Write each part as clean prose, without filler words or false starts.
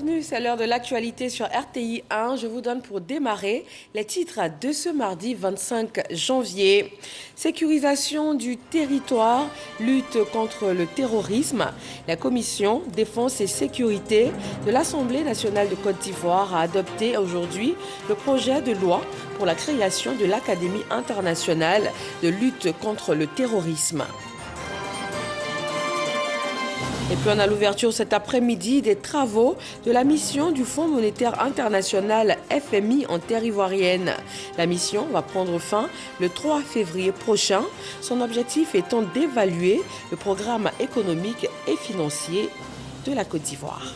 Bienvenue, c'est l'heure de l'actualité sur RTI 1. Je vous donne pour démarrer les titres de ce mardi 25 janvier. Sécurisation du territoire, lutte contre le terrorisme. La commission défense et sécurité de l'Assemblée nationale de Côte d'Ivoire a adopté aujourd'hui le projet de loi pour la création de l'Académie internationale de lutte contre le terrorisme. Et puis on a l'ouverture cet après-midi des travaux de la mission du Fonds monétaire international FMI en terre ivoirienne. La mission va prendre fin le 3 février prochain, son objectif étant d'évaluer le programme économique et financier de la Côte d'Ivoire.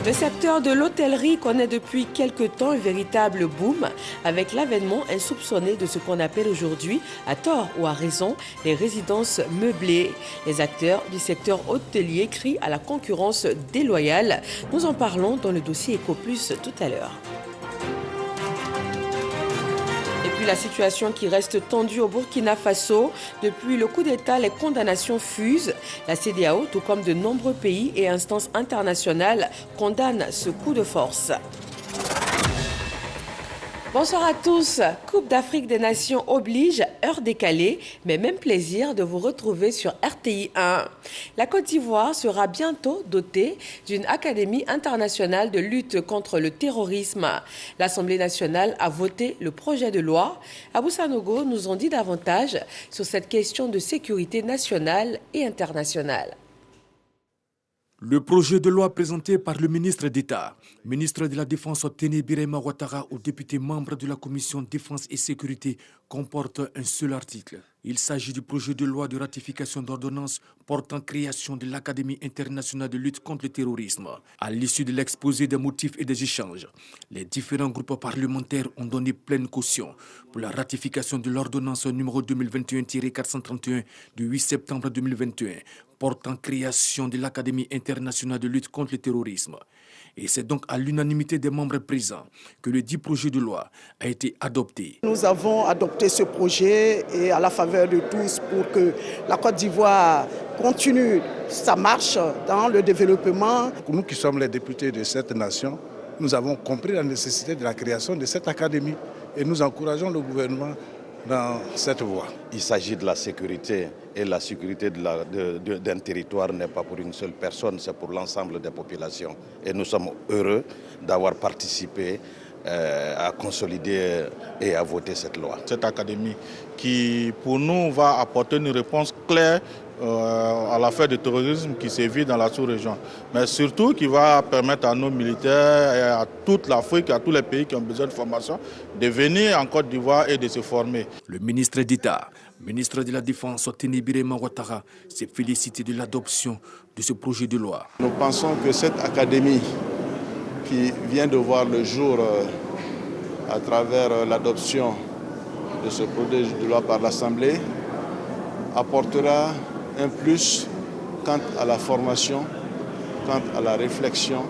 Le secteur de l'hôtellerie connaît depuis quelque temps un véritable boom avec l'avènement insoupçonné de ce qu'on appelle aujourd'hui, à tort ou à raison, les résidences meublées. Les acteurs du secteur hôtelier crient à la concurrence déloyale. Nous en parlons dans le dossier EcoPlus tout à l'heure. La situation qui reste tendue au Burkina Faso. Depuis le coup d'État, les condamnations fusent. La CEDEAO, tout comme de nombreux pays et instances internationales, condamnent ce coup de force. Bonsoir à tous. Coupe d'Afrique des Nations oblige, heure décalée, mais même plaisir de vous retrouver sur RTI 1. La Côte d'Ivoire sera bientôt dotée d'une Académie internationale de lutte contre le terrorisme. L'Assemblée nationale a voté le projet de loi. Abou Sanogo nous en dit davantage sur cette question de sécurité nationale et internationale. Le projet de loi présenté par le ministre d'État, ministre de la Défense Téné Birahima Ouattara aux députés membres de la Commission Défense et Sécurité comporte un seul article. Il s'agit du projet de loi de ratification d'ordonnance portant création de l'Académie internationale de lutte contre le terrorisme. À l'issue de l'exposé des motifs et des échanges, les différents groupes parlementaires ont donné pleine caution pour la ratification de l'ordonnance numéro 2021-431 du 8 septembre 2021 portant création de l'Académie internationale de lutte contre le terrorisme. Et c'est donc à l'unanimité des membres présents que le dit projet de loi a été adopté. Nous avons adopté ce projet et à la faveur de tous pour que la Côte d'Ivoire continue sa marche dans le développement. Nous qui sommes les députés de cette nation, nous avons compris la nécessité de la création de cette académie et nous encourageons le gouvernement dans cette voie. Il s'agit de la sécurité et la sécurité d'un territoire n'est pas pour une seule personne, c'est pour l'ensemble des populations. Et nous sommes heureux d'avoir participé à consolider et à voter cette loi. Cette académie qui, pour nous, va apporter une réponse claire à l'affaire du terrorisme qui sévit dans la sous-région, mais surtout qui va permettre à nos militaires et à toute l'Afrique, à tous les pays qui ont besoin de formation, de venir en Côte d'Ivoire et de se former. Le ministre d'État, ministre de la Défense, Téné Birahima Ouattara, s'est félicité de l'adoption de ce projet de loi. Nous pensons que cette académie qui vient de voir le jour à travers l'adoption de ce projet de loi par l'Assemblée apportera un plus quant à la formation, quant à la réflexion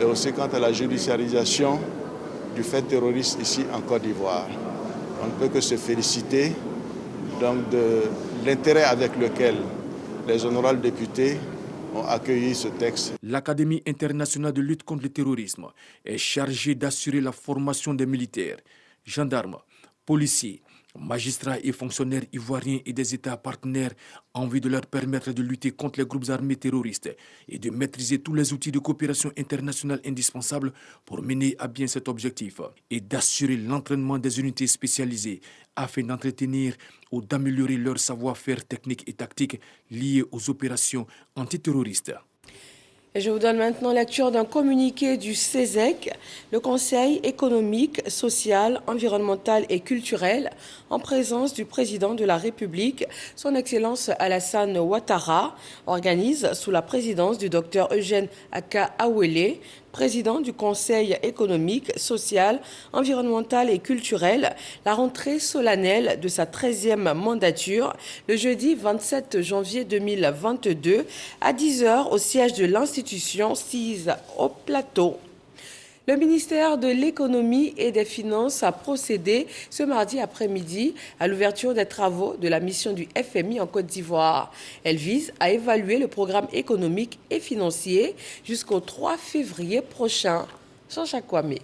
et aussi quant à la judiciarisation du fait terroriste ici en Côte d'Ivoire. On ne peut que se féliciter donc de l'intérêt avec lequel les honorables députés ont accueilli ce texte. L'Académie internationale de lutte contre le terrorisme est chargée d'assurer la formation des militaires, gendarmes, policiers, magistrats et fonctionnaires ivoiriens et des États partenaires en vue de leur permettre de lutter contre les groupes armés terroristes et de maîtriser tous les outils de coopération internationale indispensables pour mener à bien cet objectif et d'assurer l'entraînement des unités spécialisées afin d'entretenir ou d'améliorer leur savoir-faire technique et tactique liés aux opérations antiterroristes. Et je vous donne maintenant lecture d'un communiqué du CESEC, le Conseil économique, social, environnemental et culturel, en présence du président de la République, son Excellence Alassane Ouattara, organise sous la présidence du Dr Eugène Aka Awele, président du Conseil économique, social, environnemental et culturel, la rentrée solennelle de sa 13e mandature le jeudi 27 janvier 2022 à 10h au siège de l'institution sise au plateau. Le ministère de l'Économie et des Finances a procédé ce mardi après-midi à l'ouverture des travaux de la mission du FMI en Côte d'Ivoire. Elle vise à évaluer le programme économique et financier jusqu'au 3 février prochain. Jean-Jacques Kwame.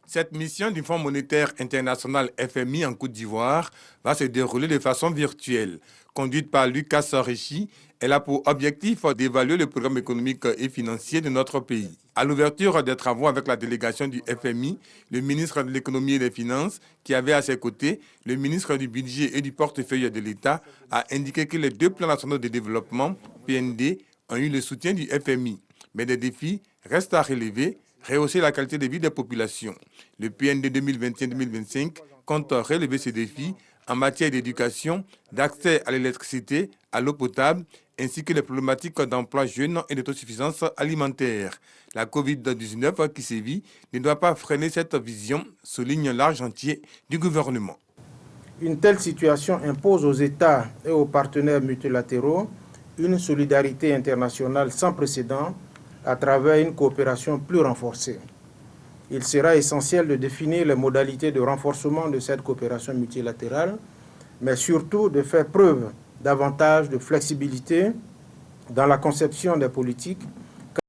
Cette mission du Fonds monétaire international FMI en Côte d'Ivoire va se dérouler de façon virtuelle. Conduite par Lucas Richi, elle a pour objectif d'évaluer le programme économique et financier de notre pays. À l'ouverture des travaux avec la délégation du FMI, le ministre de l'Économie et des Finances, qui avait à ses côtés le ministre du Budget et du Portefeuille de l'État, a indiqué que les deux plans nationaux de développement, PND, ont eu le soutien du FMI. Mais des défis restent à relever, rehausser la qualité de vie des populations. Le PND 2021-2025 compte relever ces défis en matière d'éducation, d'accès à l'électricité, à l'eau potable, ainsi que les problématiques d'emploi jeune et d'autosuffisance alimentaire. La Covid-19 qui sévit ne doit pas freiner cette vision, souligne l'argentier du gouvernement. Une telle situation impose aux États et aux partenaires multilatéraux une solidarité internationale sans précédent à travers une coopération plus renforcée. Il sera essentiel de définir les modalités de renforcement de cette coopération multilatérale, mais surtout de faire preuve davantage de flexibilité dans la conception des politiques, car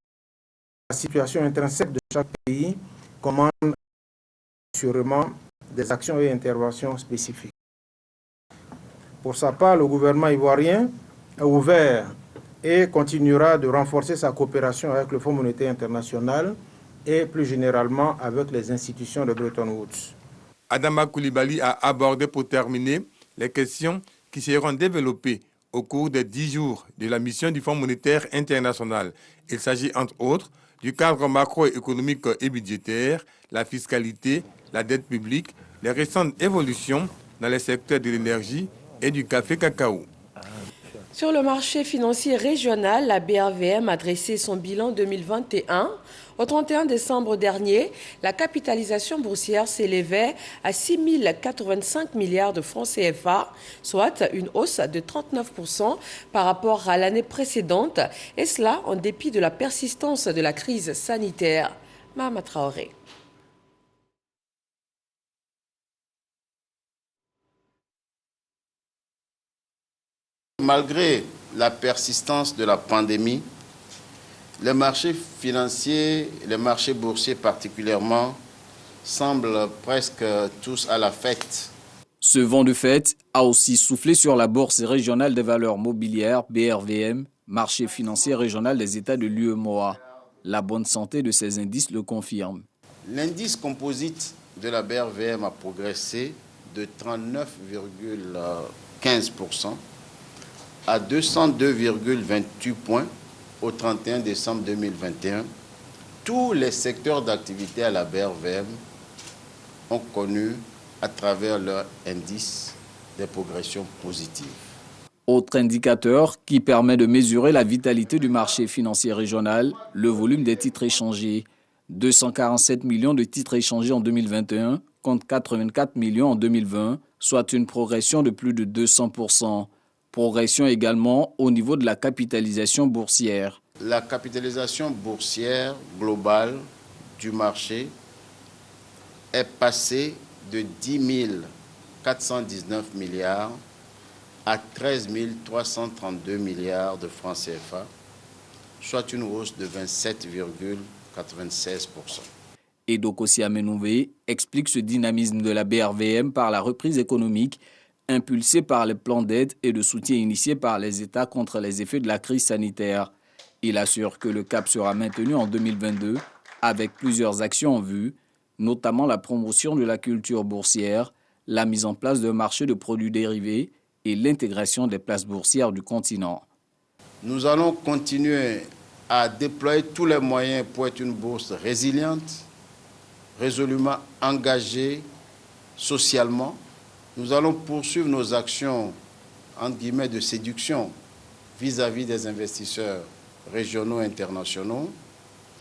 la situation intrinsèque de chaque pays commande sûrement des actions et interventions spécifiques. Pour sa part, le gouvernement ivoirien est ouvert et continuera de renforcer sa coopération avec le Fonds monétaire international et plus généralement avec les institutions de Bretton Woods. Adama Coulibaly a abordé pour terminer les questions qui seront développées au cours des 10 jours de la mission du Fonds monétaire international. Il s'agit entre autres du cadre macroéconomique et budgétaire, la fiscalité, la dette publique, les récentes évolutions dans les secteurs de l'énergie et du café-cacao. Sur le marché financier régional, la BRVM a dressé son bilan 2021. Au 31 décembre dernier, la capitalisation boursière s'élevait à 6 085 milliards de francs CFA, soit une hausse de 39% par rapport à l'année précédente, et cela en dépit de la persistance de la crise sanitaire. Mahama Traoré. Malgré la persistance de la pandémie, les marchés financiers, les marchés boursiers particulièrement, semblent presque tous à la fête. Ce vent de fête a aussi soufflé sur la Bourse régionale des valeurs mobilières, BRVM, marché financier régional des États de l'UEMOA. La bonne santé de ces indices le confirme. L'indice composite de la BRVM a progressé de 39,15% à 202,28 points au 31 décembre 2021. Tous les secteurs d'activité à la BRVM ont connu, à travers leur indice, des progressions positives. Autre indicateur qui permet de mesurer la vitalité du marché financier régional, le volume des titres échangés. 247 millions de titres échangés en 2021 contre 84 millions en 2020, soit une progression de plus de 200%. Progression également au niveau de la capitalisation boursière. La capitalisation boursière globale du marché est passée de 10 419 milliards à 13 332 milliards de francs CFA, soit une hausse de 27,96%. Edoko Siamenouvé explique ce dynamisme de la BRVM par la reprise économique impulsée par les plans d'aide et de soutien initiés par les États contre les effets de la crise sanitaire. Il assure que le cap sera maintenu en 2022 avec plusieurs actions en vue, notamment la promotion de la culture boursière, la mise en place d'un marché de produits dérivés et l'intégration des places boursières du continent. Nous allons continuer à déployer tous les moyens pour être une bourse résiliente, résolument engagée socialement. Nous allons poursuivre nos actions, entre guillemets, de séduction vis-à-vis des investisseurs régionaux et internationaux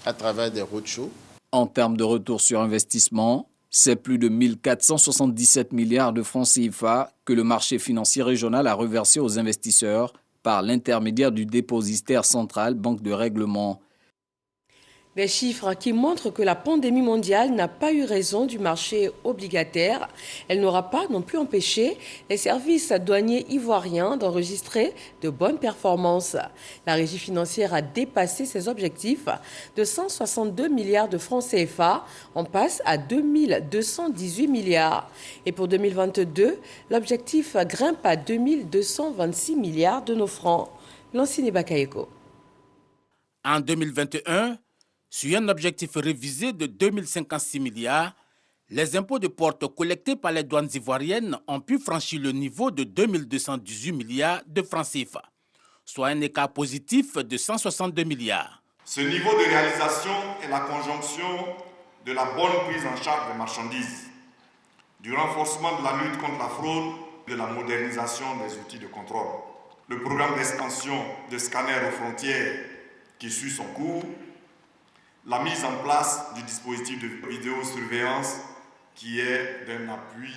à travers des roadshows. En termes de retour sur investissement, c'est plus de 1 477 milliards de francs CFA que le marché financier régional a reversé aux investisseurs par l'intermédiaire du dépositaire central Banque de Règlement. Des chiffres qui montrent que la pandémie mondiale n'a pas eu raison du marché obligataire. Elle n'aura pas non plus empêché les services douaniers ivoiriens d'enregistrer de bonnes performances. La régie financière a dépassé ses objectifs de 162 milliards de francs CFA. On passe à 2218 milliards. Et pour 2022, l'objectif grimpe à 2226 milliards de nos francs. Lancine Bakayeko. En 2021, sur un objectif révisé de 2056 milliards, les impôts de porte collectés par les douanes ivoiriennes ont pu franchir le niveau de 2218 milliards de francs CFA, soit un écart positif de 162 milliards. Ce niveau de réalisation est la conjonction de la bonne prise en charge des marchandises, du renforcement de la lutte contre la fraude, de la modernisation des outils de contrôle. Le programme d'extension de scanners aux frontières qui suit son cours, la mise en place du dispositif de vidéosurveillance qui est d'un appui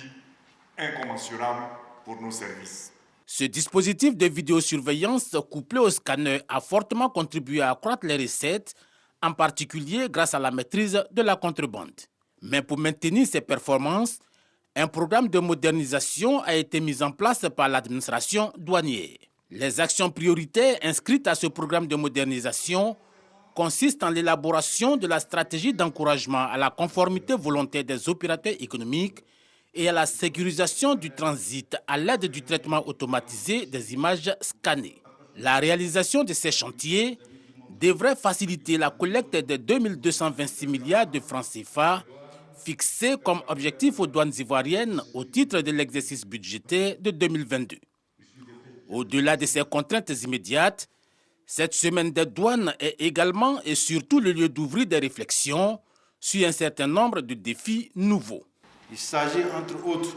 incommensurable pour nos services. Ce dispositif de vidéosurveillance couplé au scanner a fortement contribué à accroître les recettes, en particulier grâce à la maîtrise de la contrebande. Mais pour maintenir ces performances, un programme de modernisation a été mis en place par l'administration douanière. Les actions prioritaires inscrites à ce programme de modernisation consiste en l'élaboration de la stratégie d'encouragement à la conformité volontaire des opérateurs économiques et à la sécurisation du transit à l'aide du traitement automatisé des images scannées. La réalisation de ces chantiers devrait faciliter la collecte de 2226 milliards de francs CFA fixés comme objectif aux douanes ivoiriennes au titre de l'exercice budgétaire de 2022. Au-delà de ces contraintes immédiates, cette semaine des douanes est également et surtout le lieu d'ouvrir des réflexions sur un certain nombre de défis nouveaux. Il s'agit entre autres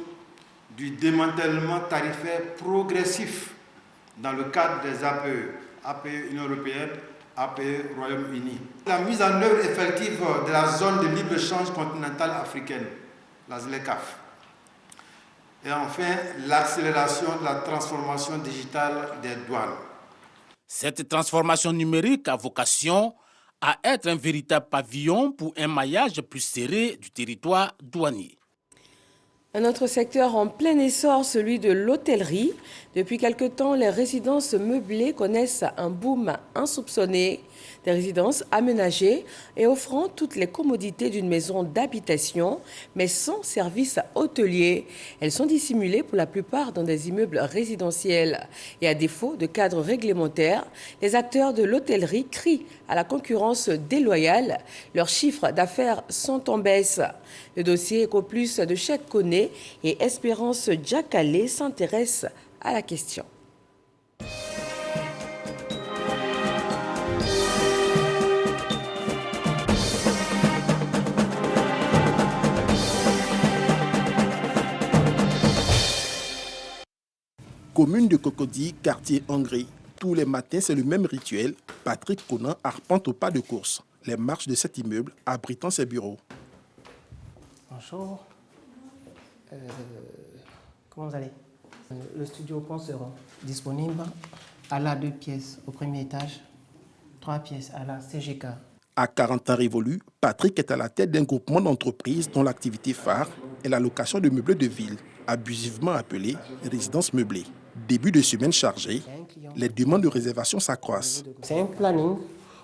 du démantèlement tarifaire progressif dans le cadre des APE, APE Union européenne, APE Royaume-Uni. La mise en œuvre effective de la zone de libre-échange continentale africaine, la ZLECAf. Et enfin, l'accélération de la transformation digitale des douanes. Cette transformation numérique a vocation à être un véritable pavillon pour un maillage plus serré du territoire douanier. Un autre secteur en plein essor, celui de l'hôtellerie. Depuis quelque temps, les résidences meublées connaissent un boom insoupçonné. Des résidences aménagées et offrant toutes les commodités d'une maison d'habitation, mais sans service hôtelier. Elles sont dissimulées pour la plupart dans des immeubles résidentiels. Et à défaut de cadre réglementaire, les acteurs de l'hôtellerie crient à la concurrence déloyale. Leurs chiffres d'affaires sont en baisse. Le dossier EcoPlus de Cheikh Koné et Espérance Diakalé s'intéressent à la question. Commune de Cocody, quartier Angré. Tous les matins, c'est le même rituel. Patrick Conan arpente au pas de course les marches de cet immeuble abritant ses bureaux. Bonjour. Comment vous allez? Le studio Pont sera disponible à la 2 pièces au premier étage, 3 pièces à la CGK. À 40 ans révolus, Patrick est à la tête d'un groupement d'entreprises dont l'activité phare est la location de meubles de ville, abusivement appelée résidence meublée. Début de semaine chargée, les demandes de réservation s'accroissent. C'est un planning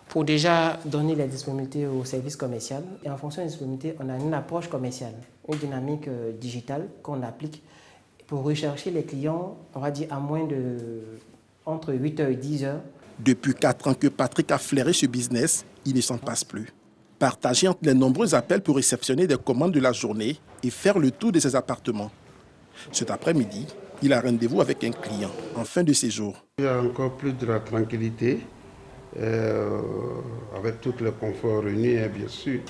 pour déjà donner les disponibilités au service commercial. Et en fonction des disponibilités, on a une approche commerciale, une dynamique digitale qu'on applique pour rechercher les clients, on va dire, à moins de entre 8h et 10h. Depuis 4 ans que Patrick a flairé ce business, il ne s'en passe plus. Partagé entre les nombreux appels pour réceptionner des commandes de la journée et faire le tour de ses appartements. Cet après-midi, il a rendez-vous avec un client en fin de séjour. Il y a encore plus de la tranquillité, avec tout le confort réuni, bien sûr.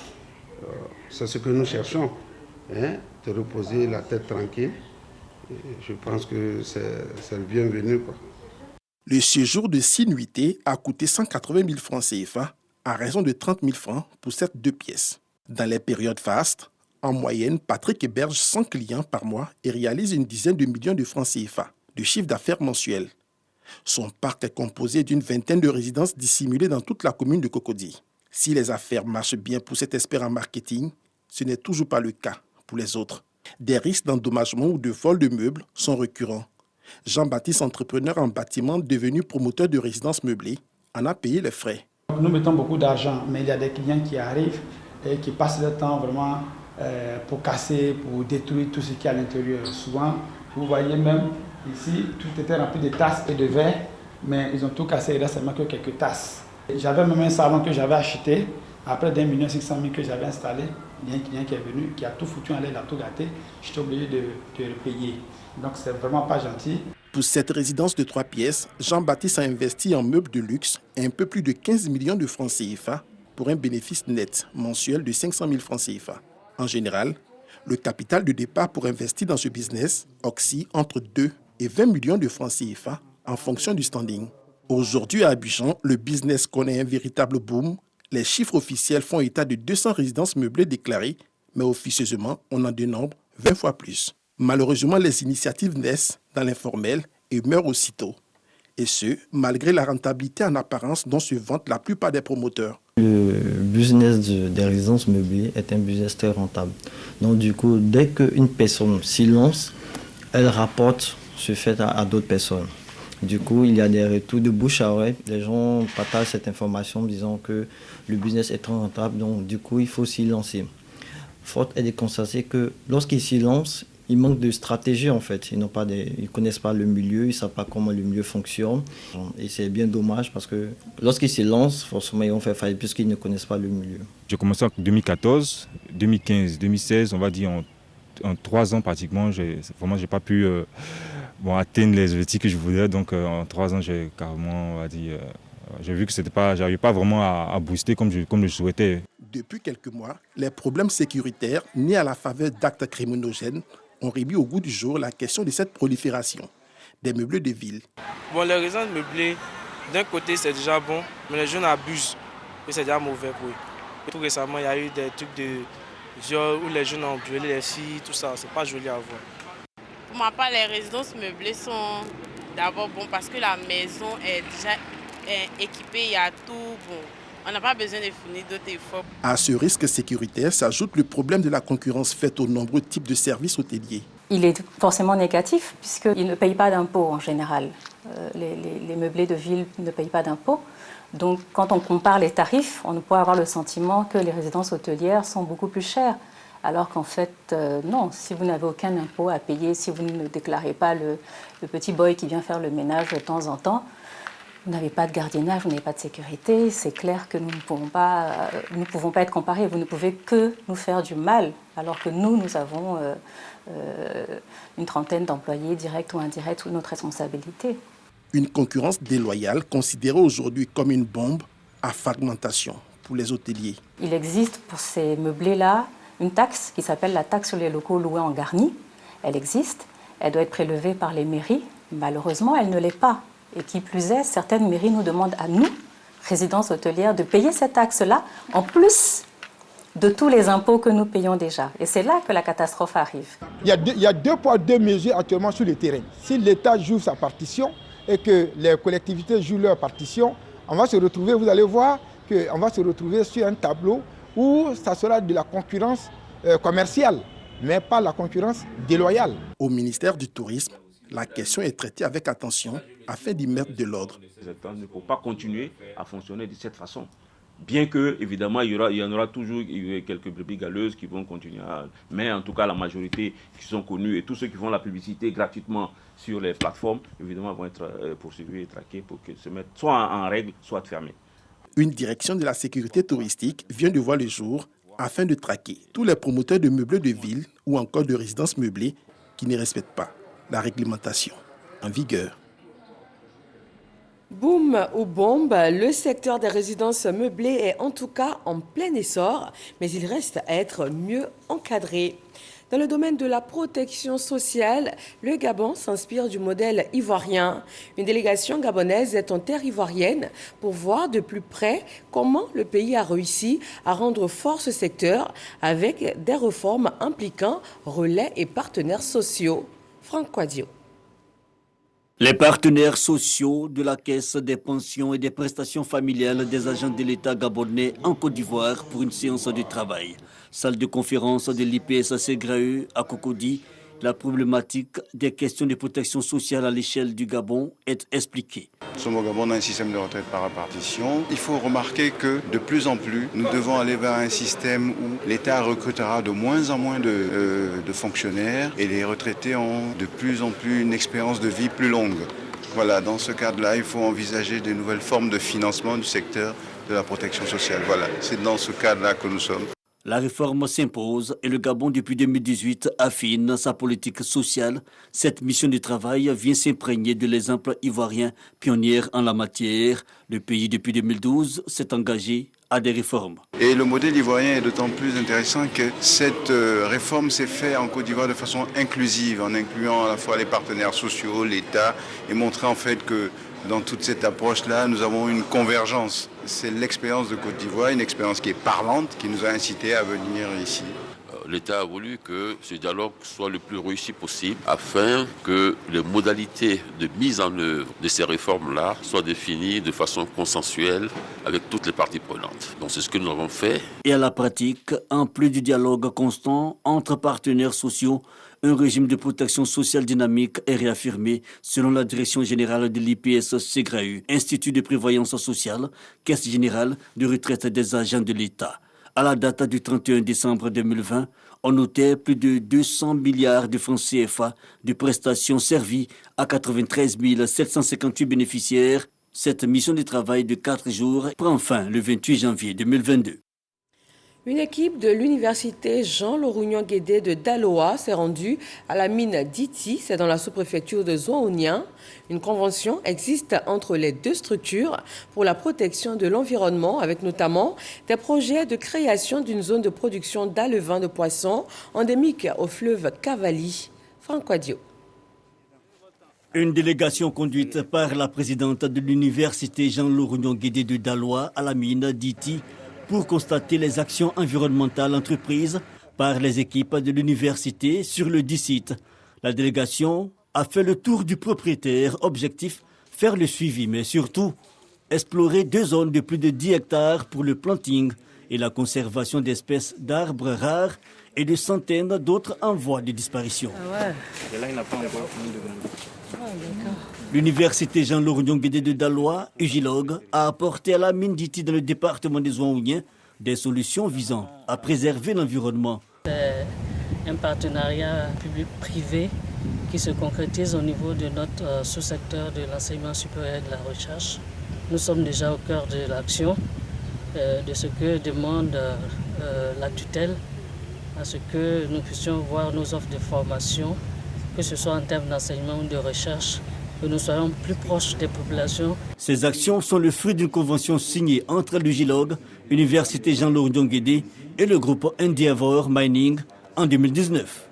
C'est ce que nous cherchons, de reposer la tête tranquille. Et je pense que c'est le bienvenu, quoi. Le séjour de 6 nuitées a coûté 180 000 francs CFA à raison de 30 000 francs pour cette 2 pièces. Dans les périodes fastes, en moyenne, Patrick héberge 100 clients par mois et réalise une dizaine de millions de francs CFA de chiffre d'affaires mensuel. Son parc est composé d'une vingtaine de résidences dissimulées dans toute la commune de Cocody. Si les affaires marchent bien pour cet expert en marketing, ce n'est toujours pas le cas pour les autres. Des risques d'endommagement ou de vol de meubles sont récurrents. Jean-Baptiste, entrepreneur en bâtiment devenu promoteur de résidences meublées, en a payé les frais. Nous mettons beaucoup d'argent, mais il y a des clients qui arrivent et qui passent leur temps vraiment pour casser, pour détruire tout ce qui est à l'intérieur. Souvent, vous voyez même ici, tout était rempli de tasses et de verres, mais ils ont tout cassé, il reste seulement que quelques tasses. J'avais même un salon que j'avais acheté, après 1,6 million que j'avais installé, il y a un client qui est venu, qui a tout foutu en l'air, il a tout gâté, j'étais obligé de le payer. Donc c'est vraiment pas gentil. Pour cette résidence de 3 pièces, Jean-Baptiste a investi en meubles de luxe un peu plus de 15 millions de francs CFA pour un bénéfice net mensuel de 500 000 francs CFA. En général, le capital de départ pour investir dans ce business oscille entre 2 et 20 millions de francs CFA en fonction du standing. Aujourd'hui à Abidjan, le business connaît un véritable boom. Les chiffres officiels font état de 200 résidences meublées déclarées, mais officieusement, on en dénombre 20 fois plus. Malheureusement, les initiatives naissent dans l'informel et meurent aussitôt. Et ce, malgré la rentabilité en apparence dont se vantent la plupart des promoteurs. Le business des résidences meublées est un business très rentable. Donc du coup, dès qu'une personne s'y lance, elle rapporte ce fait à d'autres personnes. Du coup, il y a des retours de bouche à oreille. Les gens partagent cette information disant que le business est très rentable. Donc du coup, il faut s'y lancer. Force est de constater que lorsqu'ils s'y lancent, il manque de stratégie en fait. Ils ne connaissent pas le milieu, ils ne savent pas comment le milieu fonctionne. Et c'est bien dommage parce que lorsqu'ils se lancent, forcément ils vont faire faillite puisqu'ils ne connaissent pas le milieu. J'ai commencé en 2014, 2015, 2016, on va dire en 3 ans pratiquement. Vraiment, je n'ai pas pu atteindre les objectifs que je voulais. Donc en 3 ans, j'ai carrément, on va dire, j'ai vu que j'arrivais pas vraiment à booster comme je souhaitais. Depuis quelques mois, les problèmes sécuritaires nés à la faveur d'actes criminogènes ont remis au goût du jour la question de cette prolifération des meublés de ville. Bon, les résidences meublées, d'un côté c'est déjà bon, mais les jeunes abusent et c'est déjà mauvais pour eux. Et tout récemment, il y a eu des trucs de viol où les jeunes ont violé les filles, tout ça, c'est pas joli à voir. Pour ma part, les résidences meublées sont d'abord bonnes parce que la maison est déjà équipée, il y a tout bon. On n'a pas besoin de fournir d'autres efforts. À ce risque sécuritaire s'ajoute le problème de la concurrence faite aux nombreux types de services hôteliers. Il est forcément négatif puisqu'ils ne payent pas d'impôts en général. Les meublés de ville ne payent pas d'impôts. Donc quand on compare les tarifs, on pourrait avoir le sentiment que les résidences hôtelières sont beaucoup plus chères. Alors qu'en fait, non, si vous n'avez aucun impôt à payer, si vous ne déclarez pas le petit boy qui vient faire le ménage de temps en temps, vous n'avez pas de gardiennage, vous n'avez pas de sécurité, c'est clair que nous ne pouvons pas être comparés. Vous ne pouvez que nous faire du mal, alors que nous avons une trentaine d'employés directs ou indirects sous notre responsabilité. Une concurrence déloyale considérée aujourd'hui comme une bombe à fragmentation pour les hôteliers. Il existe pour ces meublés-là une taxe qui s'appelle la taxe sur les locaux loués en garni. Elle existe, elle doit être prélevée par les mairies. Malheureusement, elle ne l'est pas. Et qui plus est, certaines mairies nous demandent à nous, résidences hôtelières, de payer cette taxe-là, en plus de tous les impôts que nous payons déjà. Et c'est là que la catastrophe arrive. Il y a 2 poids 2 mesures actuellement sur le terrain. Si l'État joue sa partition et que les collectivités jouent leur partition, on va se retrouver, vous allez voir, qu'on va se retrouver sur un tableau où ça sera de la concurrence commerciale, mais pas la concurrence déloyale. Au ministère du Tourisme, la question est traitée avec attention afin d'y mettre de l'ordre. Il ne faut pas continuer à fonctionner de cette façon. Bien que, évidemment, il y en aura toujours quelques brebis galeuses qui vont continuer mais en tout cas, la majorité qui sont connues et tous ceux qui font la publicité gratuitement sur les plateformes, évidemment, vont être poursuivis et traqués pour qu'ils se mettent soit en règle, soit fermés. Une direction de la sécurité touristique vient de voir le jour afin de traquer tous les promoteurs de meublés de ville ou encore de résidences meublées qui ne respectent pas la réglementation en vigueur. Boom ou bombe, le secteur des résidences meublées est en tout cas en plein essor, mais il reste à être mieux encadré. Dans le domaine de la protection sociale, le Gabon s'inspire du modèle ivoirien. Une délégation gabonaise est en terre ivoirienne pour voir de plus près comment le pays a réussi à rendre fort ce secteur avec des réformes impliquant relais et partenaires sociaux. Franck Quadio. Les partenaires sociaux de la Caisse des pensions et des prestations familiales des agents de l'État gabonais en Côte d'Ivoire pour une séance de travail. Salle de conférence de l'IPS Ségrae à Cocody, la problématique des questions de protection sociale à l'échelle du Gabon est expliquée. Nous sommes au Gabon dans un système de retraite par répartition. Il faut remarquer que de plus en plus, nous devons aller vers un système où l'État recrutera de moins en moins de fonctionnaires et les retraités ont de plus en plus une expérience de vie plus longue. Voilà, dans ce cadre-là, il faut envisager de nouvelles formes de financement du secteur de la protection sociale. Voilà, c'est dans ce cadre-là que nous sommes. La réforme s'impose et le Gabon, depuis 2018, affine sa politique sociale. Cette mission de travail vient s'imprégner de l'exemple ivoirien pionnier en la matière. Le pays, depuis 2012, s'est engagé à des réformes. Et le modèle ivoirien est d'autant plus intéressant que cette réforme s'est faite en Côte d'Ivoire de façon inclusive, en incluant à la fois les partenaires sociaux, l'État, et montrer en fait que dans toute cette approche-là, nous avons une convergence. C'est l'expérience de Côte d'Ivoire, une expérience qui est parlante, qui nous a incités à venir ici. L'État a voulu que ce dialogue soit le plus réussi possible afin que les modalités de mise en œuvre de ces réformes-là soient définies de façon consensuelle avec toutes les parties prenantes. Donc c'est ce que nous avons fait. Et à la pratique, en plus du dialogue constant entre partenaires sociaux, un régime de protection sociale dynamique est réaffirmé selon la direction générale de l'IPS Ségrae, Institut de prévoyance sociale, Caisse générale de retraite des agents de l'État. À la date du 31 décembre 2020, on notait plus de 200 milliards de francs CFA de prestations servies à 93 758 bénéficiaires. Cette mission de travail de 4 jours prend fin le 28 janvier 2022. Une équipe de l'université Jean-Laurent-Guédé de Daloa s'est rendue à la mine d'Iti, c'est dans la sous-préfecture de Zouaounian. Une convention existe entre les deux structures pour la protection de l'environnement, avec notamment des projets de création d'une zone de production d'alevin de poissons endémique au fleuve Cavali. Franck Wadio. Une délégation conduite par la présidente de l'université Jean-Laurent-Guédé de Daloa à la mine d'Iti pour constater les actions environnementales entreprises par les équipes de l'université sur le dit site. La délégation a fait le tour du propriétaire, objectif faire le suivi, mais surtout explorer 2 zones de plus de 10 hectares pour le planting et la conservation d'espèces d'arbres rares et de centaines d'autres en voie de disparition. L'université Jean-Laurent-Guédé de Daloa, Ugilogue, a apporté à la mine d'Iti dans le département des Zouaouniens des solutions visant à préserver l'environnement. C'est un partenariat public-privé qui se concrétise au niveau de notre sous-secteur de l'enseignement supérieur et de la recherche. Nous sommes déjà au cœur de l'action, de ce que demande la tutelle, à ce que nous puissions voir nos offres de formation, que ce soit en termes d'enseignement ou de recherche, que nous soyons plus proches des populations. Ces actions sont le fruit d'une convention signée entre l'Ugilogue, Université Jean-Laurent-Guédé et le groupe Endeavour Mining en 2019.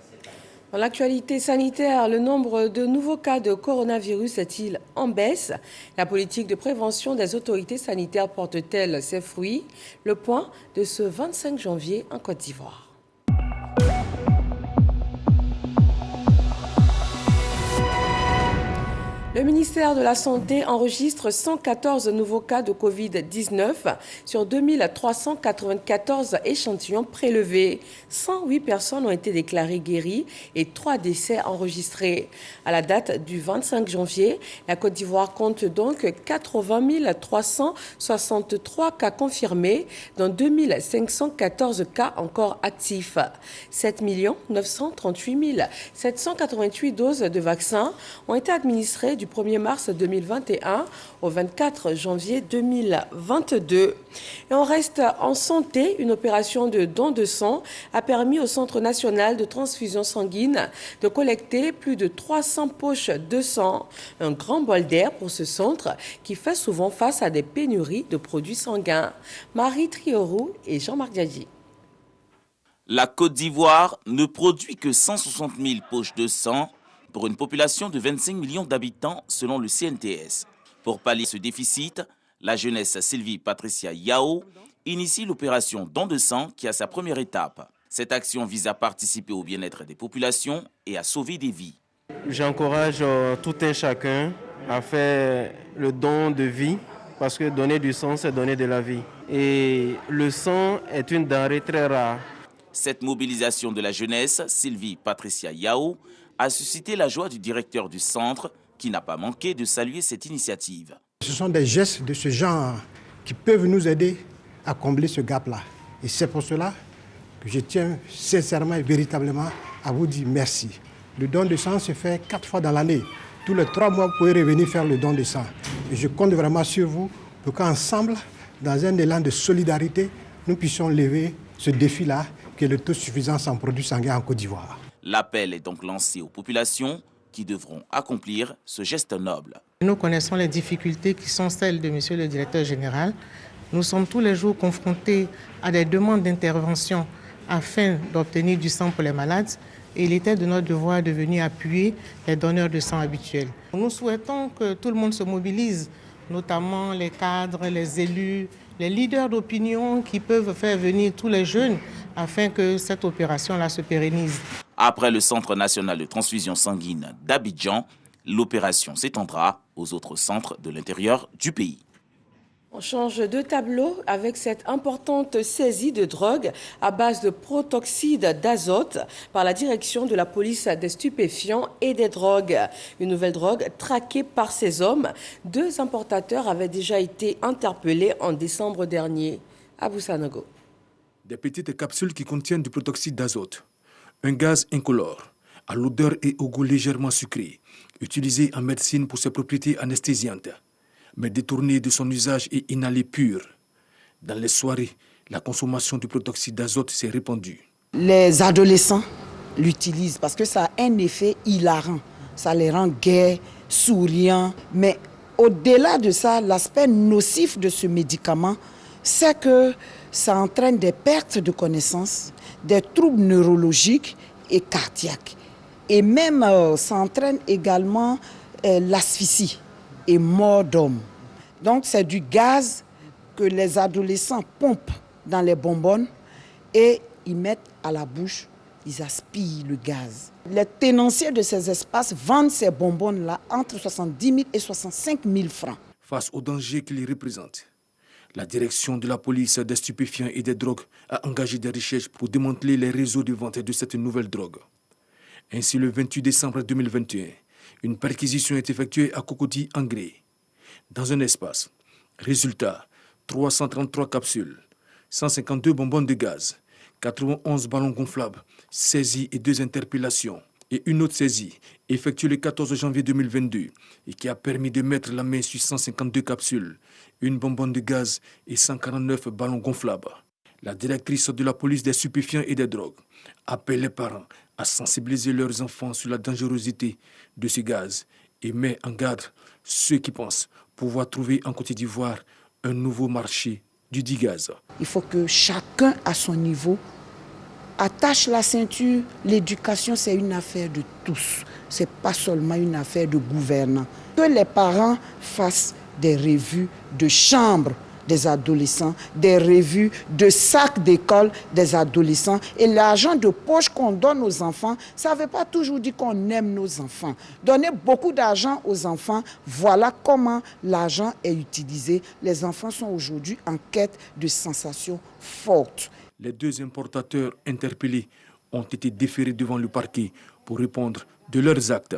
Dans l'actualité sanitaire, le nombre de nouveaux cas de coronavirus est-il en baisse? La politique de prévention des autorités sanitaires porte-t-elle ses fruits? Le point de ce 25 janvier en Côte d'Ivoire. Le ministère de la Santé enregistre 114 nouveaux cas de Covid-19 sur 2394 échantillons prélevés. 108 personnes ont été déclarées guéries et 3 décès enregistrés. À la date du 25 janvier, la Côte d'Ivoire compte donc 80 363 cas confirmés, dont 2514 cas encore actifs. 7 938 788 doses de vaccins ont été administrées du 1er mars 2021 au 24 janvier 2022. Et on reste en santé. Une opération de don de sang a permis au Centre national de transfusion sanguine de collecter plus de 300 poches de sang. Un grand bol d'air pour ce centre qui fait souvent face à des pénuries de produits sanguins. Marie Triorou et Jean-Marc Diadji. La Côte d'Ivoire ne produit que 160 000 poches de sang pour une population de 25 millions d'habitants selon le CNTS. Pour pallier ce déficit, la jeunesse Sylvie Patricia Yao initie l'opération don de sang qui a sa première étape. Cette action vise à participer au bien-être des populations et à sauver des vies. J'encourage tout un chacun à faire le don de vie, parce que donner du sang, c'est donner de la vie. Et le sang est une denrée très rare. Cette mobilisation de la jeunesse, Sylvie Patricia Yao, a suscité la joie du directeur du centre, qui n'a pas manqué de saluer cette initiative. Ce sont des gestes de ce genre qui peuvent nous aider à combler ce gap-là. Et c'est pour cela que je tiens sincèrement et véritablement à vous dire merci. Le don de sang se fait 4 fois dans l'année. Tous les 3 mois, vous pouvez revenir faire le don de sang. Et je compte vraiment sur vous pour qu'ensemble, dans un élan de solidarité, nous puissions lever ce défi-là, qui est l'autosuffisance en produits sanguins en Côte d'Ivoire. L'appel est donc lancé aux populations qui devront accomplir ce geste noble. Nous connaissons les difficultés qui sont celles de Monsieur le Directeur Général. Nous sommes tous les jours confrontés à des demandes d'intervention afin d'obtenir du sang pour les malades. Et il était de notre devoir de venir appuyer les donneurs de sang habituels. Nous souhaitons que tout le monde se mobilise, notamment les cadres, les élus, les leaders d'opinion qui peuvent faire venir tous les jeunes afin que cette opération-là se pérennise. Après le Centre national de transfusion sanguine d'Abidjan, l'opération s'étendra aux autres centres de l'intérieur du pays. On change de tableau avec cette importante saisie de drogue à base de protoxyde d'azote par la direction de la police des stupéfiants et des drogues. Une nouvelle drogue traquée par ces hommes. 2 importateurs avaient déjà été interpellés en décembre dernier. Abou Sanogo. Des petites capsules qui contiennent du protoxyde d'azote, un gaz incolore, à l'odeur et au goût légèrement sucré, utilisé en médecine pour ses propriétés anesthésiantes, mais détourné de son usage et inhalé pur. Dans les soirées, la consommation du protoxyde d'azote s'est répandue. Les adolescents l'utilisent parce que ça a un effet hilarant. Ça les rend gais, souriants. Mais au-delà de ça, l'aspect nocif de ce médicament, c'est que ça entraîne des pertes de connaissance, des troubles neurologiques et cardiaques. Et même, ça entraîne également l'asphyxie et mort d'homme. Donc c'est du gaz que les adolescents pompent dans les bonbonnes et ils mettent à la bouche, ils aspirent le gaz. Les tenanciers de ces espaces vendent ces bonbonnes-là entre 70 000 et 65 000 francs. Face au danger qu'ils représentent, la direction de la police des stupéfiants et des drogues a engagé des recherches pour démanteler les réseaux de vente de cette nouvelle drogue. Ainsi, le 28 décembre 2021, une perquisition est effectuée à Cocody-Angré, dans un espace. Résultat, 333 capsules, 152 bonbonnes de gaz, 91 ballons gonflables, saisis et 2 interpellations. Et une autre saisie, effectuée le 14 janvier 2022, et qui a permis de mettre la main sur 152 capsules, une bonbonne de gaz et 149 ballons gonflables. La directrice de la police des stupéfiants et des drogues appelle les parents à sensibiliser leurs enfants sur la dangerosité de ce gaz et met en garde ceux qui pensent pouvoir trouver en Côte d'Ivoire un nouveau marché du dit gaz. Il faut que chacun à son niveau attache la ceinture. L'éducation, c'est une affaire de tous. Ce n'est pas seulement une affaire de gouvernants. Que les parents fassent des revues de chambres des adolescents, des revues de sacs d'école des adolescents. Et l'argent de poche qu'on donne aux enfants, ça ne veut pas toujours dire qu'on aime nos enfants. Donner beaucoup d'argent aux enfants, voilà comment l'argent est utilisé. Les enfants sont aujourd'hui en quête de sensations fortes. Les 2 importateurs interpellés ont été déférés devant le parquet pour répondre de leurs actes.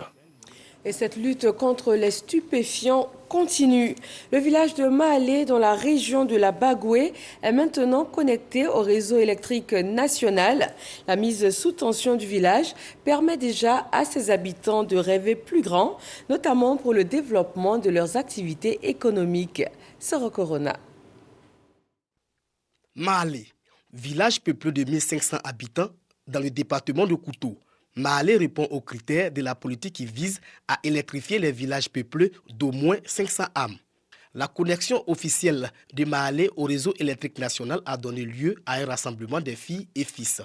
Et cette lutte contre les stupéfiants continue. Le village de Mahalé, dans la région de la Bagoué, est maintenant connecté au réseau électrique national. La mise sous tension du village permet déjà à ses habitants de rêver plus grand, notamment pour le développement de leurs activités économiques. Soro Corona. Mahalé, village peuplé de 1500 habitants dans le département de Koutou. Mahalé répond aux critères de la politique qui vise à électrifier les villages peuplés d'au moins 500 âmes. La connexion officielle de Mahalé au réseau électrique national a donné lieu à un rassemblement des filles et fils.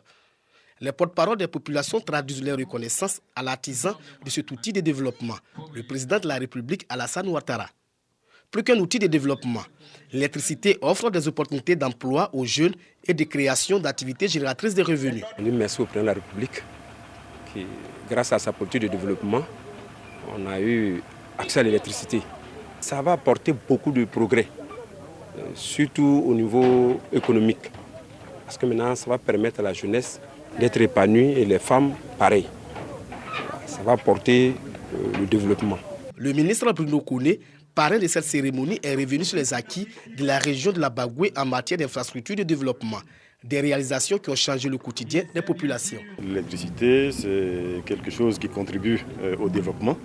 Les porte-parole des populations traduisent leur reconnaissance à l'artisan de cet outil de développement, le président de la République Alassane Ouattara. Plus qu'un outil de développement, l'électricité offre des opportunités d'emploi aux jeunes et de création d'activités génératrices de revenus. Merci au président de la République qui grâce à sa politique de développement, on a eu accès à l'électricité. Ça va apporter beaucoup de progrès, surtout au niveau économique. Parce que maintenant, ça va permettre à la jeunesse d'être épanouie et les femmes, pareil. Ça va apporter le développement. Le ministre Bruno Kone, parrain de cette cérémonie, est revenu sur les acquis de la région de la Bagoué en matière d'infrastructures de développement. Des réalisations qui ont changé le quotidien des populations. L'électricité, c'est quelque chose qui contribue au développement,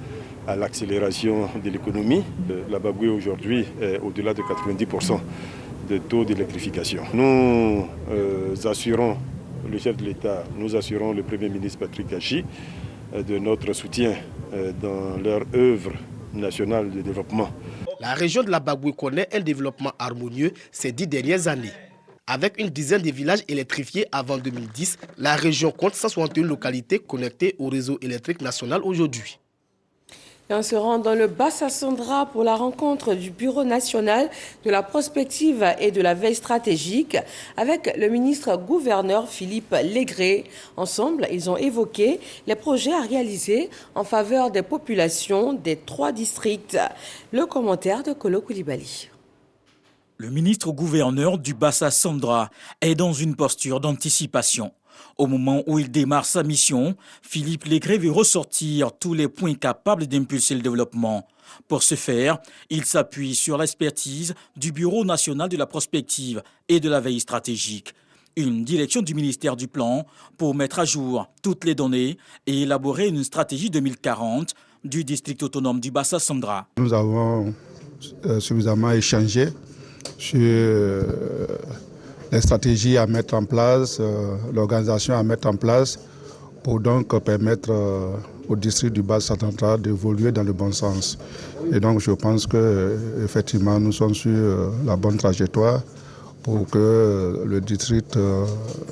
à l'accélération de l'économie. La Bagoué aujourd'hui est au-delà de 90% de taux d'électrification. Nous assurons, le chef de l'État, nous assurons le Premier ministre Patrick Gachi de notre soutien dans leur œuvre nationale de développement. La région de la Bagoué connaît un développement harmonieux ces 10 dernières années. Avec une dizaine de villages électrifiés avant 2010, la région compte 161 localités connectées au réseau électrique national aujourd'hui. Et on se rend dans le Bassa-Sandra pour la rencontre du Bureau national de la prospective et de la veille stratégique avec le ministre-gouverneur Philippe Légré. Ensemble, ils ont évoqué les projets à réaliser en faveur des populations des 3 districts. Le commentaire de Kolo Koulibaly. Le ministre-gouverneur du Bassa-Sandra est dans une posture d'anticipation. Au moment où il démarre sa mission, Philippe Légré veut ressortir tous les points capables d'impulser le développement. Pour ce faire, il s'appuie sur l'expertise du Bureau national de la prospective et de la veille stratégique. Une direction du ministère du Plan pour mettre à jour toutes les données et élaborer une stratégie 2040 du district autonome du Bassa-Sandra. Nous avons suffisamment échangé sur les stratégies à mettre en place, l'organisation à mettre en place pour donc permettre au district du Bassa-Sandra d'évoluer dans le bon sens. Et donc je pense qu'effectivement nous sommes sur la bonne trajectoire pour que le district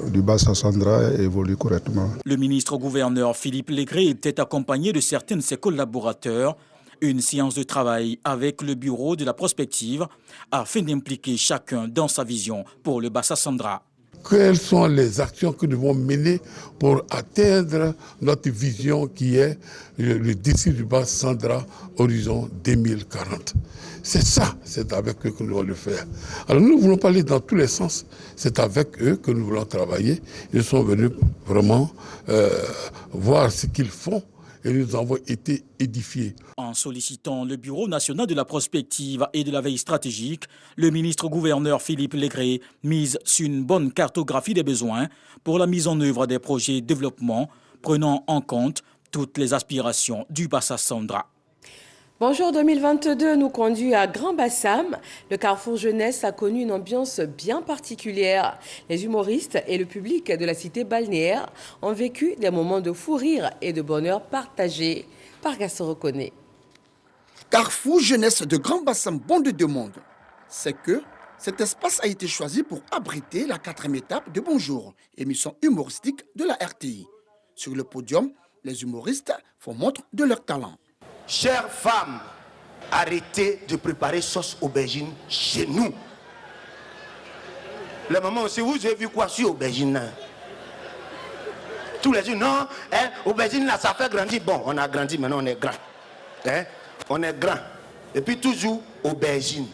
du Bassa-Sandra évolue correctement. Le ministre-gouverneur Philippe Légré était accompagné de certains de ses collaborateurs. Une séance de travail avec le bureau de la prospective afin d'impliquer chacun dans sa vision pour le Bassa-Sandra. Quelles sont les actions que nous devons mener pour atteindre notre vision qui est le district du Bassa-Sandra horizon 2040. C'est ça, c'est avec eux que nous allons le faire. Alors nous ne voulons pas aller dans tous les sens, c'est avec eux que nous voulons travailler. Ils sont venus vraiment voir ce qu'ils font. Et nous avons été édifiés. En sollicitant le Bureau national de la prospective et de la veille stratégique, le ministre-gouverneur Philippe Légré mise sur une bonne cartographie des besoins pour la mise en œuvre des projets de développement, prenant en compte toutes les aspirations du Bassa-Sandra. Bonjour 2022 nous conduit à Grand Bassam. Le Carrefour Jeunesse a connu une ambiance bien particulière. Les humoristes et le public de la cité balnéaire ont vécu des moments de fou rire et de bonheur partagés. Par Gaston Reconnaît. Carrefour Jeunesse de Grand Bassam, bon de deux mondes. C'est que cet espace a été choisi pour abriter la 4e étape de Bonjour, émission humoristique de la RTI. Sur le podium, les humoristes font montre de leur talent. Chères femmes, arrêtez de préparer sauce aubergine chez nous. La maman aussi, vous avez vu quoi sur aubergine? Tous les jours, non, aubergine là, ça fait grandir. Bon, on a grandi, maintenant on est grand. On est grand. Et puis toujours aubergine.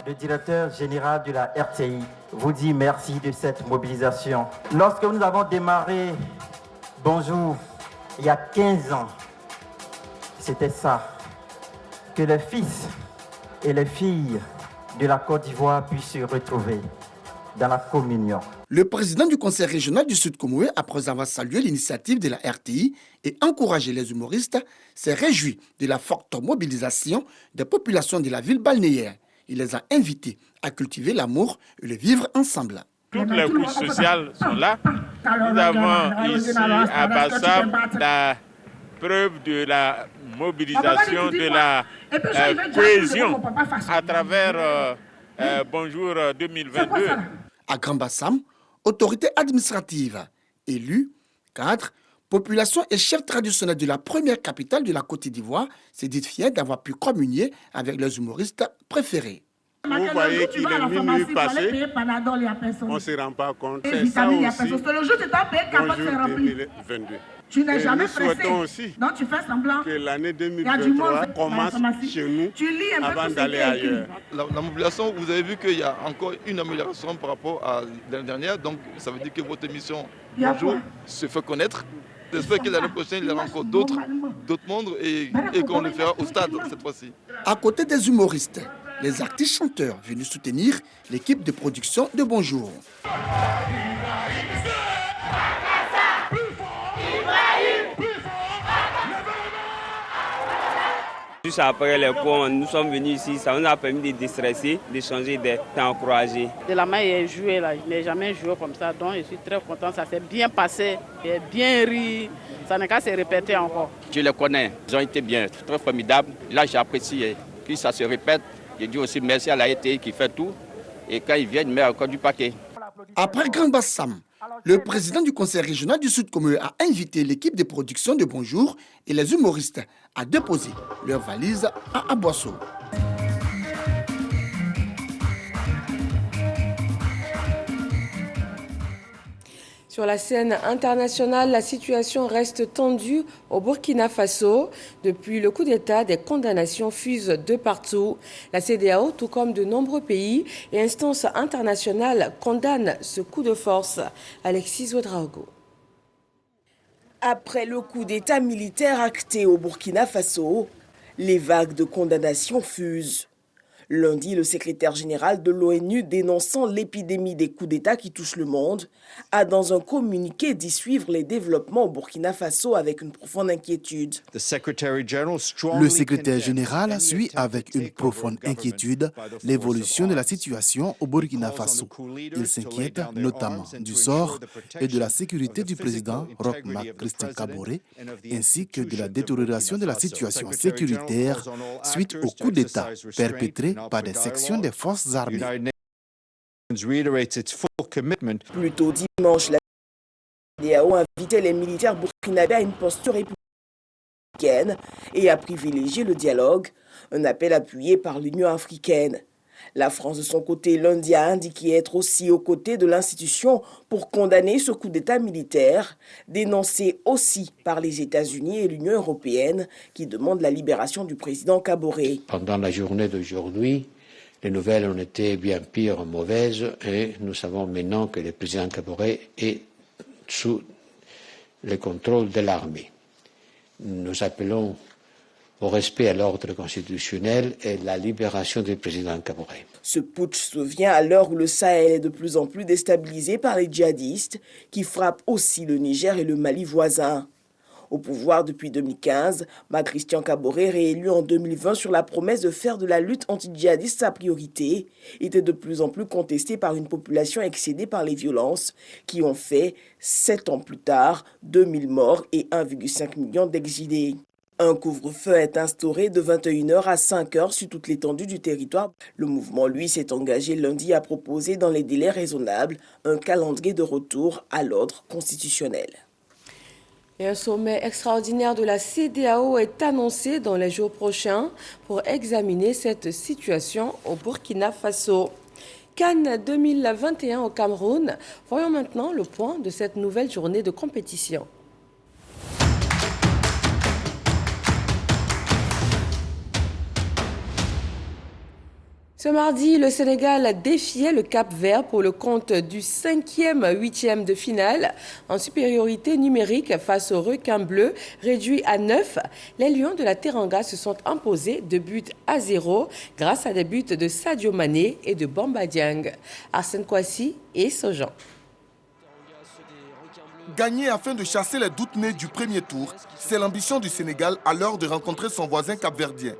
Le directeur général de la RTI vous dit merci de cette mobilisation. Lorsque nous avons démarré Bonjour, il y a 15 ans, c'était ça, que les fils et les filles de la Côte d'Ivoire puissent se retrouver dans la communion. Le président du conseil régional du Sud Comoé, après avoir salué l'initiative de la RTI et encouragé les humoristes, s'est réjoui de la forte mobilisation des populations de la ville balnéaire. Il les a invités à cultiver l'amour et le vivre ensemble. Toutes les couches sociales sont là. Nous avons ici à Bassam la preuve de la mobilisation, de la cohésion à travers Bonjour 2022. À Grand Bassam, autorités administratives, élus, cadres, population et chefs traditionnels de la première capitale de la Côte d'Ivoire se disent fiers d'avoir pu communier avec leurs humoristes préférés. Vous voyez qu'il est minuit passé, on ne se rend pas compte. C'est ça aussi. C'est le jour où tu t'as payé, capote s'est rempli. 2022. Tu n'es jamais nous pressé. souhaitons aussi Donc tu fais semblant. que l'année 2023 commence chez nous avant d'aller ailleurs. La mobilisation, vous avez vu qu'il y a encore une amélioration par rapport à l'année dernière. Donc ça veut dire que votre émission Bonjour se fait connaître. J'espère que l'année prochaine, il y aura encore d'autres mondes et qu'on le fera au stade cette fois-ci. À côté des humoristes, les artistes chanteurs venus soutenir l'équipe de production de Bonjour. Juste après les cours, nous sommes venus ici, ça nous a permis de déstresser, d'échanger des temps encouragés. De la main, j'ai joué là, je n'ai jamais joué comme ça, donc je suis très content, ça s'est bien passé, j'ai bien ri, ça n'a qu'à se répéter encore. Je les connais, ils ont été bien, très formidables, là j'ai apprécié, puis ça se répète, je dis aussi merci à la RTI qui fait tout, et quand ils viennent, ils mettent encore du paquet. Après Grand Bassam, le président du conseil régional du Sud Commun a invité l'équipe de production de Bonjour et les humoristes à déposer leurs valises à Aboisseau. Sur la scène internationale, la situation reste tendue au Burkina Faso. Depuis le coup d'État, des condamnations fusent de partout. La CEDEAO, tout comme de nombreux pays et instances internationales, condamnent ce coup de force. Alexis Ouedraogo. Après le coup d'État militaire acté au Burkina Faso, les vagues de condamnations fusent. Lundi, le secrétaire général de l'ONU, dénonçant l'épidémie des coups d'État qui touchent le monde, a dans un communiqué dit suivre les développements au Burkina Faso avec une profonde inquiétude. Le secrétaire général suit avec une profonde inquiétude l'évolution de la situation au Burkina Faso. Il s'inquiète notamment du sort et de la sécurité du président Roch Marc Christian Kaboré, ainsi que de la détérioration de la situation sécuritaire suite au coup d'État perpétré par des sections des forces armées. Plus tôt dimanche, la CEDEAO invitait les militaires burkinabés à une posture républicaine et à privilégier le dialogue, un appel appuyé par l'Union africaine. La France, de son côté, lundi a indiqué être aussi aux côtés de l'institution pour condamner ce coup d'État militaire, dénoncé aussi par les États-Unis et l'Union européenne, qui demandent la libération du président Kaboré. Pendant la journée d'aujourd'hui, les nouvelles ont été bien pires, mauvaises, et nous savons maintenant que le président Kaboré est sous le contrôle de l'armée. Nous appelons au respect à l'ordre constitutionnel et la libération du président Kaboré. Ce putsch se vient à l'heure où le Sahel est de plus en plus déstabilisé par les djihadistes qui frappent aussi le Niger et le Mali voisin. Au pouvoir depuis 2015, Christian Kaboré, réélu en 2020 sur la promesse de faire de la lutte anti-djihadiste sa priorité, était de plus en plus contesté par une population excédée par les violences qui ont fait, 7 ans plus tard, 2000 morts et 1,5 million d'exilés. Un couvre-feu est instauré de 21h à 5h sur toute l'étendue du territoire. Le mouvement, lui, s'est engagé lundi à proposer dans les délais raisonnables un calendrier de retour à l'ordre constitutionnel. Et un sommet extraordinaire de la CEDEAO est annoncé dans les jours prochains pour examiner cette situation au Burkina Faso. Cannes 2021 au Cameroun. Voyons maintenant le point de cette nouvelle journée de compétition. Ce mardi, le Sénégal défiait le Cap-Vert pour le compte du 5e huitième de finale. En supériorité numérique face aux requins bleus, réduits à 9, les Lions de la Teranga se sont imposés 2-0 grâce à des buts de Sadio Mané et de Bamba Dieng. Arsène Kouassi et Sojan. Gagner afin de chasser les doutes nés du premier tour, c'est l'ambition du Sénégal à l'heure de rencontrer son voisin capverdien.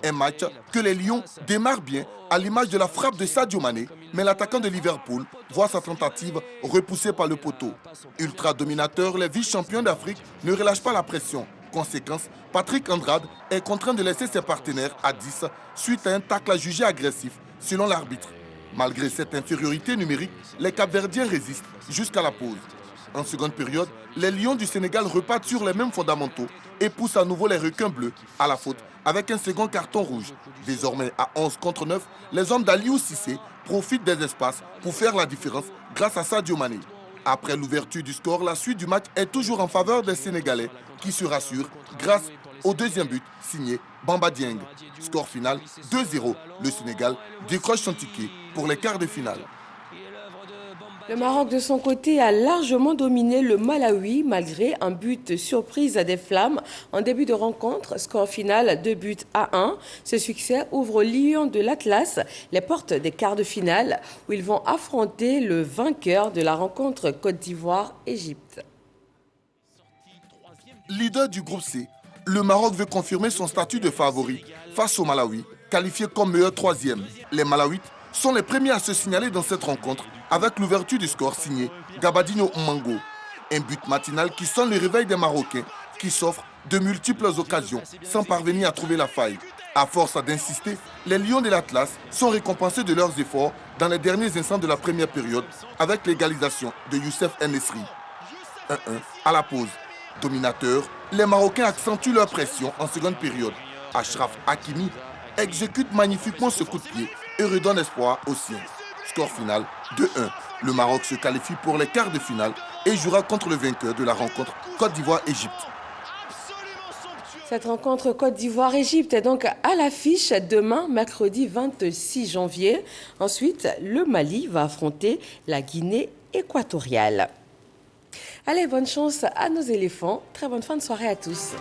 Un match que les Lions démarrent bien à l'image de la frappe de Sadio Mané, mais l'attaquant de Liverpool voit sa tentative repoussée par le poteau. Ultra dominateur, les vice-champions d'Afrique ne relâchent pas la pression. Conséquence, Patrick Andrade est contraint de laisser ses partenaires à 10 suite à un tacle jugé agressif, selon l'arbitre. Malgré cette infériorité numérique, les Capverdiens résistent jusqu'à la pause. En seconde période, les Lions du Sénégal repartent sur les mêmes fondamentaux et pousse à nouveau les requins bleus à la faute avec un second carton rouge. Désormais à 11 contre 9, les hommes d'Aliou Cissé profitent des espaces pour faire la différence grâce à Sadio Mané. Après l'ouverture du score, la suite du match est toujours en faveur des Sénégalais qui se rassurent grâce au deuxième but signé Bamba Dieng. Score final 2-0. Le Sénégal décroche son ticket pour les quarts de finale. Le Maroc, de son côté, a largement dominé le Malawi malgré un but surprise des Flammes en début de rencontre. Score final 2-1. Ce succès ouvre aux Lions de l'Atlas les portes des quarts de finale où ils vont affronter le vainqueur de la rencontre Côte d'Ivoire-Égypte. Leader du groupe C, le Maroc veut confirmer son statut de favori face au Malawi, qualifié comme meilleur troisième. Les Malawites sont les premiers à se signaler dans cette rencontre avec l'ouverture du score signé Gabadinho Mango. Un but matinal qui sonne le réveil des Marocains qui s'offrent de multiples occasions sans parvenir à trouver la faille. À force d'insister, les Lions de l'Atlas sont récompensés de leurs efforts dans les derniers instants de la première période avec l'égalisation de Youssef En-Nesyri. 1-1 à la pause. Dominateurs, les Marocains accentuent leur pression en seconde période. Achraf Hakimi exécute magnifiquement ce coup de pied et redonne espoir aux siens. Score final 2-1. Le Maroc se qualifie pour les quarts de finale et jouera contre le vainqueur de la rencontre Côte d'Ivoire-Égypte. Cette rencontre Côte d'Ivoire-Égypte est donc à l'affiche demain, mercredi 26 janvier. Ensuite, le Mali va affronter la Guinée équatoriale. Allez, bonne chance à nos éléphants. Très bonne fin de soirée à tous.